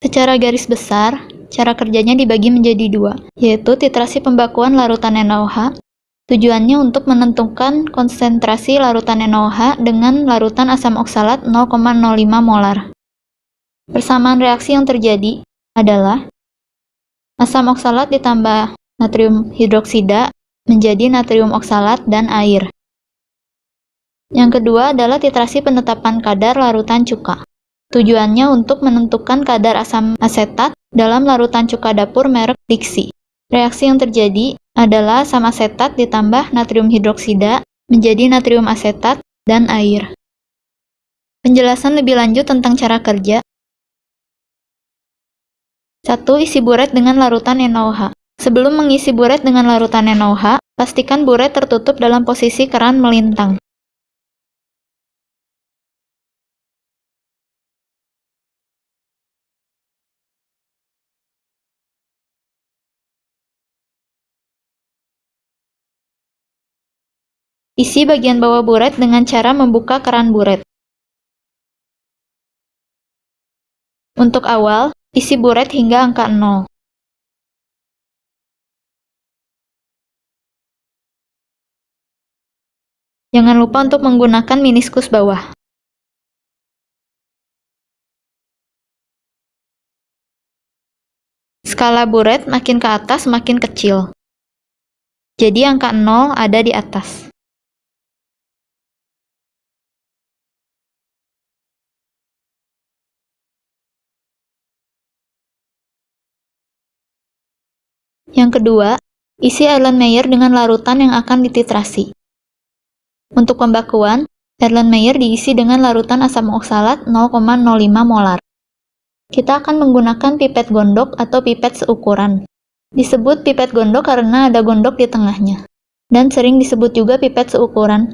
Secara garis besar, cara kerjanya dibagi menjadi dua, yaitu titrasi pembakuan larutan NaOH. Tujuannya untuk menentukan konsentrasi larutan NaOH dengan larutan asam oksalat 0,05 molar. Persamaan reaksi yang terjadi adalah asam oksalat ditambah natrium hidroksida menjadi natrium oksalat dan air. Yang kedua adalah titrasi penetapan kadar larutan cuka. Tujuannya untuk menentukan kadar asam asetat dalam larutan cuka dapur merek Dixie. Reaksi yang terjadi adalah asam asetat ditambah natrium hidroksida menjadi natrium asetat dan air. Penjelasan lebih lanjut tentang cara kerja. 1. Isi buret dengan larutan NaOH. Sebelum mengisi buret dengan larutan NaOH, pastikan buret tertutup dalam posisi keran melintang. Isi bagian bawah buret dengan cara membuka keran buret. Untuk awal, isi buret hingga angka 0. Jangan lupa untuk menggunakan meniskus bawah. Skala buret makin ke atas makin kecil. Jadi angka 0 ada di atas. Yang kedua, isi Erlenmeyer dengan larutan yang akan dititrasi. Untuk pembakuan, Erlenmeyer diisi dengan larutan asam oksalat 0,05 molar. Kita akan menggunakan pipet gondok atau pipet seukuran. Disebut pipet gondok karena ada gondok di tengahnya. Dan sering disebut juga pipet seukuran,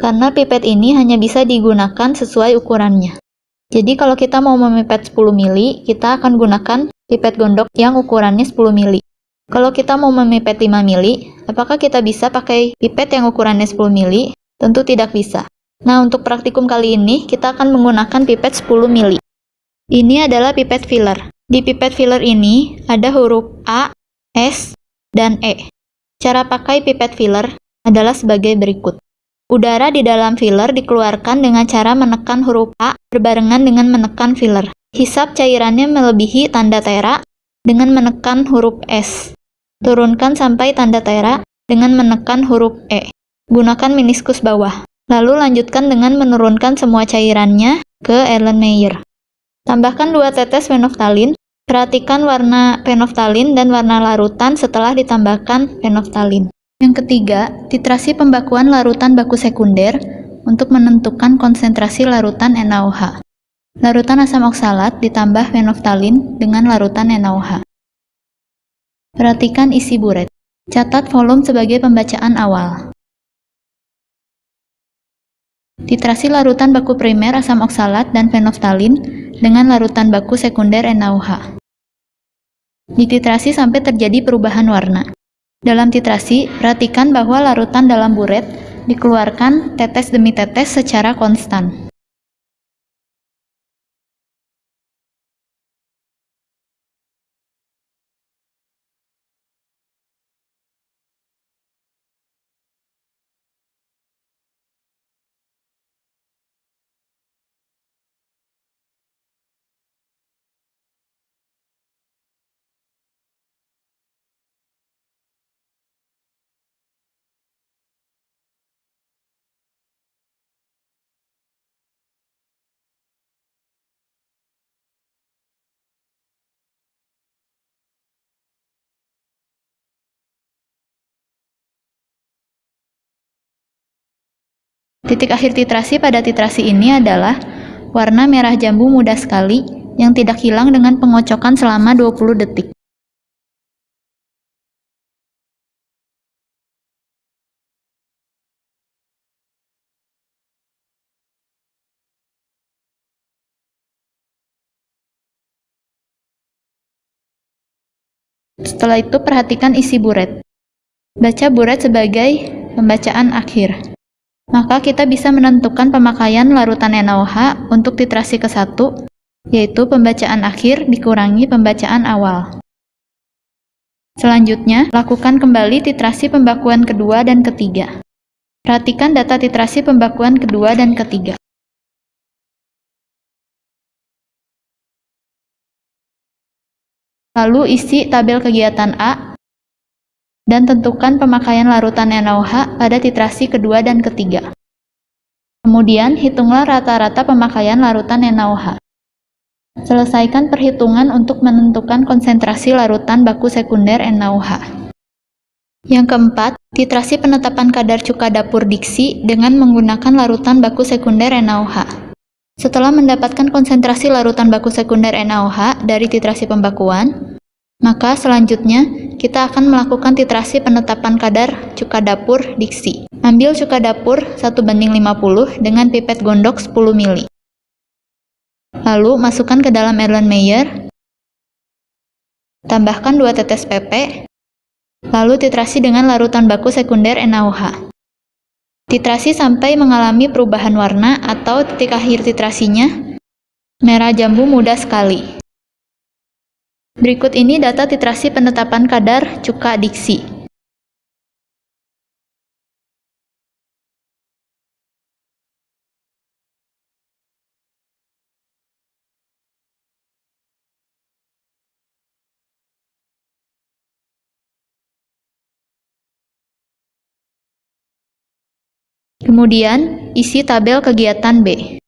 karena pipet ini hanya bisa digunakan sesuai ukurannya. Jadi kalau kita mau memipet 10 mili, kita akan gunakan pipet gondok yang ukurannya 10 mili. Kalau kita mau memipet 5 mili, apakah kita bisa pakai pipet yang ukurannya 10 mili? Tentu tidak bisa. Nah, untuk praktikum kali ini, kita akan menggunakan pipet 10 mili. Ini adalah pipet filler. Di pipet filler ini, ada huruf A, S, dan E. Cara pakai pipet filler adalah sebagai berikut. Udara di dalam filler dikeluarkan dengan cara menekan huruf A berbarengan dengan menekan filler. Hisap cairannya melebihi tanda tera dengan menekan huruf S. Turunkan sampai tanda tera dengan menekan huruf E. Gunakan meniskus bawah. Lalu lanjutkan dengan menurunkan semua cairannya ke Erlenmeyer. Tambahkan 2 tetes fenolftalin. Perhatikan warna fenolftalin dan warna larutan setelah ditambahkan fenolftalin. Yang ketiga, titrasi pembakuan larutan baku sekunder untuk menentukan konsentrasi larutan NaOH. Larutan asam oksalat ditambah fenolftalin dengan larutan NaOH. Perhatikan isi buret. Catat volume sebagai pembacaan awal. Titrasi larutan baku primer asam oksalat dan fenolftalin dengan larutan baku sekunder NaOH. Dititrasi sampai terjadi perubahan warna. Dalam titrasi, perhatikan bahwa larutan dalam buret dikeluarkan tetes demi tetes secara konstan. Titik akhir titrasi pada titrasi ini adalah warna merah jambu muda sekali yang tidak hilang dengan pengocokan selama 20 detik. Setelah itu perhatikan isi buret. Baca buret sebagai pembacaan akhir. Maka kita bisa menentukan pemakaian larutan NaOH untuk titrasi ke-1 yaitu pembacaan akhir dikurangi pembacaan awal. Selanjutnya, lakukan kembali titrasi pembakuan kedua dan ketiga. Perhatikan data titrasi pembakuan kedua dan ketiga. Lalu isi tabel kegiatan A dan tentukan pemakaian larutan NaOH pada titrasi kedua dan ketiga. Kemudian, hitunglah rata-rata pemakaian larutan NaOH. Selesaikan perhitungan untuk menentukan konsentrasi larutan baku sekunder NaOH. Yang keempat, titrasi penetapan kadar cuka dapur diksi dengan menggunakan larutan baku sekunder NaOH. Setelah mendapatkan konsentrasi larutan baku sekunder NaOH dari titrasi pembakuan, maka selanjutnya kita akan melakukan titrasi penetapan kadar cuka dapur diksi. Ambil cuka dapur 1:50 dengan pipet gondok 10 ml. Lalu masukkan ke dalam Erlenmeyer, tambahkan 2 tetes PP, lalu titrasi dengan larutan baku sekunder NaOH. Titrasi sampai mengalami perubahan warna atau titik akhir titrasinya merah jambu muda sekali. Berikut ini data titrasi penetapan kadar cuka diksi. Kemudian, isi tabel kegiatan B.